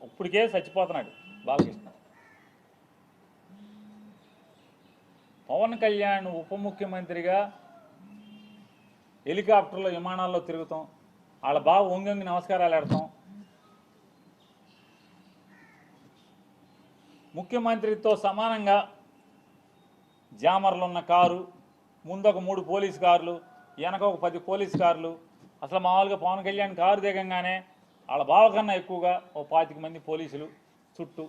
ఇప్పటికే చచ్చిపోతున్నాడు బాలకృష్ణ. పవన్ కళ్యాణ్ ఉప ముఖ్యమంత్రిగా హెలికాప్టర్లో విమానాల్లో తిరుగుతాం, వాళ్ళ బావ వంగి నమస్కారాలు పెడతాం, ముఖ్యమంత్రితో సమానంగా జామర్లు ఉన్న కారు, ముందు ఒక 3 పోలీస్ కార్లు, వెనక ఒక 10 పోలీస్ కార్లు. అసలు మామూలుగా పవన్ కళ్యాణ్ కారు దిగంగానే వాళ్ళ బావ కన్నా ఎక్కువగా ఓ 25 మంది పోలీసులు చుట్టూ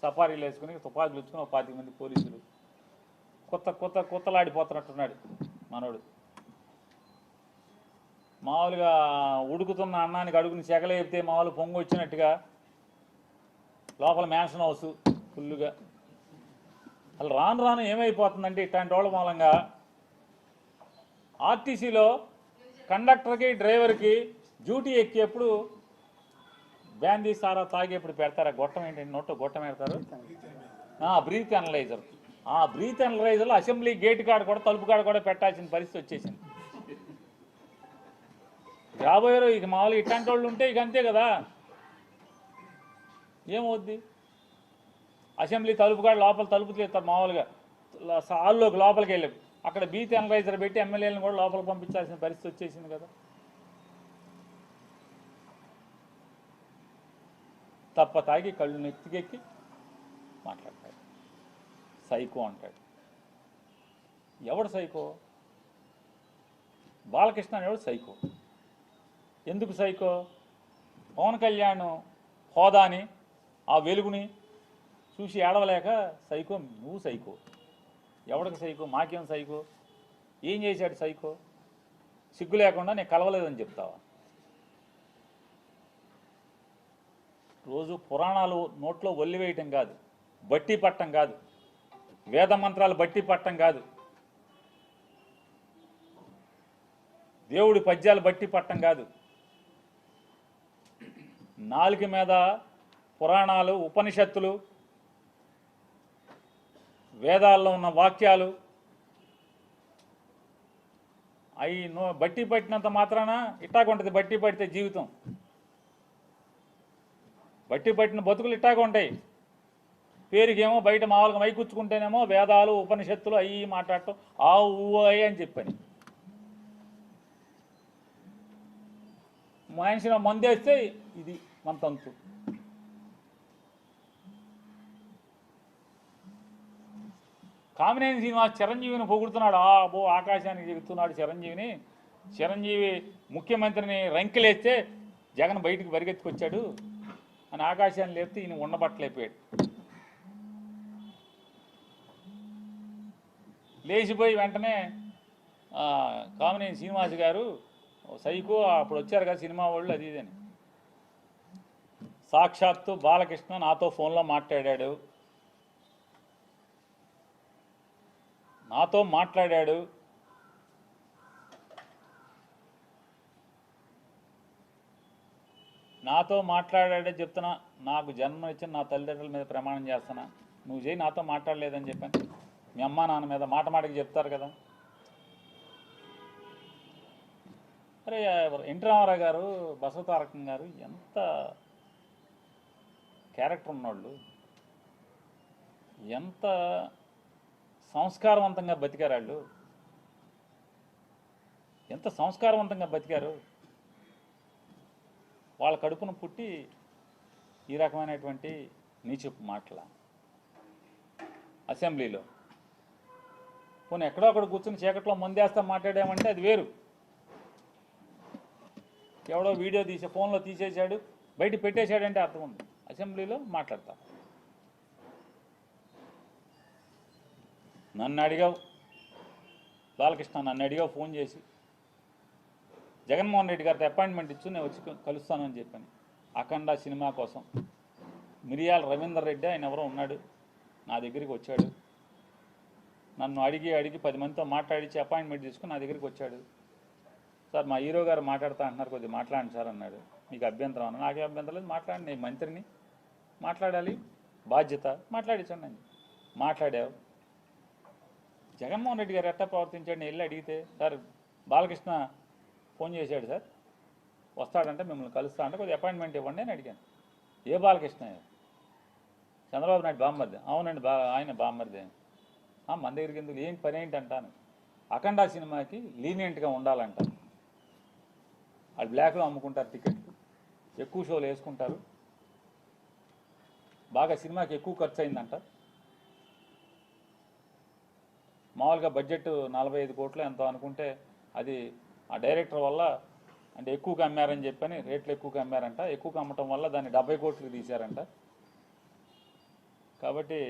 సఫారీలు వేసుకుని తుపాకులు ఇచ్చుకుని ఓ 25 మంది పోలీసులు. కొత్తలాడిపోతున్నట్టున్నాడు మనోడు. మామూలుగా ఉడుకుతున్న అన్నానికి అడుగుని చెగలేపితే మామూలు పొంగు వచ్చినట్టుగా లోపల మ్యాన్షన్ హౌస్ ఫుల్లుగా. అసలు రాను రాను ఏమైపోతుందంటే ఇట్లాంటి వాళ్ళ మూలంగా ఆర్టీసీలో కండక్టర్కి డ్రైవర్కి డ్యూటీ ఎక్కేప్పుడు బ్యాందీ సారా తాగేప్పుడు పెడతారా గొట్టం ఏంటంటే నోట్లో గొట్టం పెడతారు, బ్రీత్ అనలైజర్. ఆ బ్రీత్ అనలైజర్లో అసెంబ్లీ గేట్ కాడ కూడా తలుపు కాడ కూడా పెట్టాల్సిన పరిస్థితి వచ్చేసింది. రాబోయే ఇక మామూలుగా ఇట్లాంటి వాళ్ళు ఉంటే ఇక అంతే కదా, ఏమవుద్ది. అసెంబ్లీ తలుపు కాడ లోపల తలుపు తీస్తారు మామూలుగా హాల్లోకి లోపలికి వెళ్ళి అక్కడ బ్రీత్ అనలైజర్ పెట్టి ఎమ్మెల్యేలను కూడా లోపలికి పంపించాల్సిన పరిస్థితి వచ్చేసింది కదా. తప్ప తాగి కళ్ళు నెత్తికెక్కి మాట్లాడతాడు, సైకో అంటాడు. ఎవడు సైకో? బాలకృష్ణ అనేవాడు సైకో. ఎందుకు సైకో? పవన్ కళ్యాణ్ హోదాని ఆ వెలుగుని చూసి ఏడవలేక సైకో. నువ్వు సైకో. ఎవడికి సైకో? మాకేం సైకో? ఏం చేశాడు సైకో? సిగ్గు లేకుండా నేను కలవలేదని చెప్తావా? రోజు పురాణాలు నోట్లో ఒల్లివేయటం కాదు, బట్టి పట్టం కాదు, వేద మంత్రాలు బట్టి పట్టం కాదు, దేవుడి పద్యాలు బట్టి పట్టం కాదు, నాలుక మీద పురాణాలు, ఉపనిషత్తులు, వేదాల్లో ఉన్న వాక్యాలు అవి బట్టి పట్టినంత మాత్రాన ఇట్టాగుంటుంది. బట్టి పడితే జీవితం, బట్టి పట్టిన బతుకులు ఇట్టాగా ఉంటాయి. పేరుకేమో బయట మామూలుగా మైకూర్చుకుంటేనేమో వేదాలు, ఉపనిషత్తులు అవి మాట్లాడటం ఆ ఊ అని చెప్పని. మనిషిని మందేస్తే ఇది మన తంతు. కామినేని శ్రీనివాస్ చిరంజీవిని పొగుడుతున్నాడు. ఆకాశానికి చెబుతున్నాడు చిరంజీవిని. చిరంజీవి ముఖ్యమంత్రిని రంకెలేస్తే జగన్ బయటికి పరిగెత్తుకొచ్చాడు అని ఆకాశాన్ని లేపితే ఈయన ఉండబట్టలేకపోయాడు. లేచిపోయి వెంటనే కామినేని శ్రీనివాస్ గారు సైకో, అప్పుడు వచ్చారు కదా సినిమా వాళ్ళు అది ఇదని. సాక్షాత్తు బాలకృష్ణ నాతో ఫోన్లో మాట్లాడాడు, చెప్తున్నా. నాకు జన్మ ఇచ్చిన నా తల్లిదండ్రుల మీద ప్రమాణం చేస్తున్నా, నువ్వు చేయి, నాతో మాట్లాడలేదని చెప్పాను. మీ అమ్మా నాన్న మీద మాటకి చెప్తారు కదా. అరే ఎన్టీ రామారావు గారు, బసవతారకం గారు ఎంత క్యారెక్టర్ ఉన్నవాళ్ళు, ఎంత సంస్కారవంతంగా బతికారు వాళ్ళు, ఎంత సంస్కారవంతంగా బతికారు. వాళ్ళ కడుపును పుట్టి ఈ రకమైనటువంటి నీచపు మాటల అసెంబ్లీలో. పోనీ ఎక్కడో అక్కడ కూర్చుని చీకట్లో మందేస్తా మాట్లాడామంటే అది వేరు. ఎవడో వీడియో తీసే ఫోన్లో తీసేశాడు, బయట పెట్టేశాడంటే అర్థం ఉంది. అసెంబ్లీలో మాట్లాడతా. నన్ను అడిగావు బాలకృష్ణ, నన్ను అడిగావు ఫోన్ చేసి, జగన్మోహన్ రెడ్డి గారితో అపాయింట్మెంట్ ఇచ్చు నేను వచ్చి కలుస్తానని చెప్పాను. అఖండ సినిమా కోసం మిరియాల రవీందర్ రెడ్డి ఆయన ఎవరో ఉన్నాడు, నా దగ్గరికి వచ్చాడు. నన్ను అడిగి 10 మందితో మాట్లాడించి అపాయింట్మెంట్ తీసుకుని నా దగ్గరికి వచ్చాడు. సార్ మా హీరో గారు మాట్లాడుతా అంటున్నారు, కొద్దిగా మాట్లాడండి సార్ అన్నాడు. మీకు అభ్యంతరం అన్నా? నాకే అభ్యంతరం లేదు, మాట్లాడండి, నేను మంత్రిని, మాట్లాడాలి, బాధ్యత, మాట్లాడించండి. మాట్లాడావు. జగన్మోహన్ రెడ్డి గారు ఎట్టా ప్రవర్తించాడు? నేను వెళ్ళి అడిగితే, సార్ బాలకృష్ణ ఫోన్ చేశాడు సార్, వస్తాడంటే మిమ్మల్ని కలుస్తా అంటే కొద్దిగా అపాయింట్మెంట్ ఇవ్వండి అని అడిగాను. ఏ బాలకృష్ణ? చంద్రబాబు నాయుడు బామ్మర్ది. అవునండి, ఆయన బామ్మర్ది. మన దగ్గరికి ఎందుకు, ఏం పని ఏంటి అంటాను. అఖండ సినిమాకి లీనియంట్గా ఉండాలంట. వాళ్ళు బ్లాక్లో అమ్ముకుంటారు టికెట్లు, ఎక్కువ షోలు వేసుకుంటారు, బాగా సినిమాకి ఎక్కువ ఖర్చు అయిందంట. మామూలుగా బడ్జెట్ 45 కోట్లు ఎంతో అనుకుంటే అది ఆ డైరెక్టర్ వల్ల అంటే ఎక్కువగా అమ్మారని చెప్పని రేట్లు ఎక్కువగా అమ్మారంట. ఎక్కువగా అమ్మటం వల్ల దాన్ని 70 కోట్లకి తీశారంట. కాబట్టి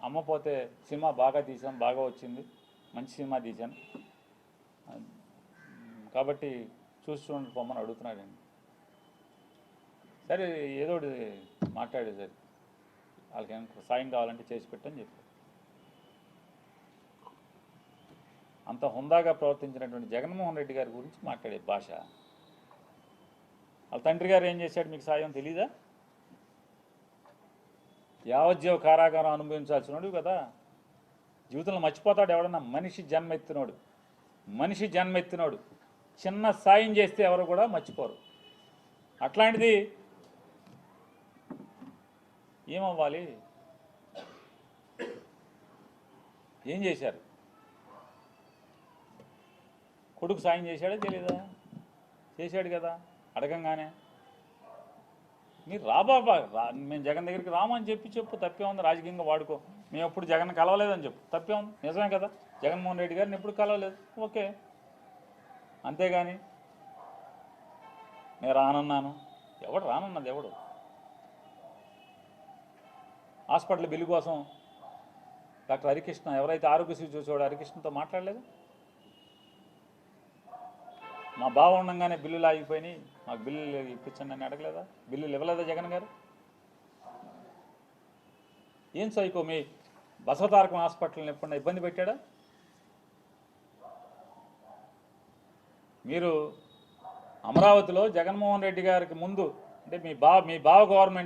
అమ్మపోతే సినిమా బాగా తీసాం, బాగా వచ్చింది, మంచి సినిమా తీశాను కాబట్టి చూసి చూడండి పొమ్మని అడుగుతున్నాడండి. సరే ఏదో మాట్లాడే సరే, వాళ్ళకి ఏమైనా సాయం కావాలంటే చేసి పెట్టని చెప్పి. అంత హుందాగా ప్రవర్తించినటువంటి జగన్మోహన్ రెడ్డి గారి గురించి మాట్లాడే భాష. వాళ్ళ తండ్రి గారు ఏం చేశాడు మీకు సాయం తెలీదా? యావజ్జీవ కారాగారం అనుభవించాల్సినోడు కదా. జీవితంలో మర్చిపోతాడు ఎవడన్నా? మనిషి జన్మెత్తినోడు చిన్న సాయం చేస్తే ఎవరు కూడా మర్చిపోరు. అట్లాంటిది ఏమవ్వాలి? ఏం చేశారు? కొడుకు సాయం చేశాడా తెలీదా? చేశాడు కదా. అడగంగానే మీరు రాబాబా మేము జగన్ దగ్గరికి రామని చెప్పు, తప్పే ఉంది. రాజకీయంగా వాడుకో, మేము ఎప్పుడు జగన్ కలవలేదని చెప్పు, తప్పే ఉంది. నిజమే కదా, జగన్మోహన్ రెడ్డి గారిని ఎప్పుడు కలవలేదు, ఓకే. అంతేగాని నేను రానన్నాను, ఎవడు రానన్నది? ఎవడు? హాస్పిటల్ బిల్లు కోసం డాక్టర్ హరికృష్ణ, ఎవరైతే ఆరోగ్యశ్రీ చూసేవాడు హరికృష్ణతో మాట్లాడలేదు? మా బావ ఉండగానే బిల్లులు ఆగిపోయినాయి, మాకు బిల్లులు ఇప్పించండి అని అడగలేదా? బిల్లులు ఇవ్వలేదా జగన్ గారు? ఏం సైకో మీ బసవతారకం హాస్పిటల్ని ఎప్పుడన్నా ఇబ్బంది పెట్టాడా? మీరు అమరావతిలో జగన్మోహన్ రెడ్డి గారికి ముందు అంటే మీ బావ గవర్నమెంట్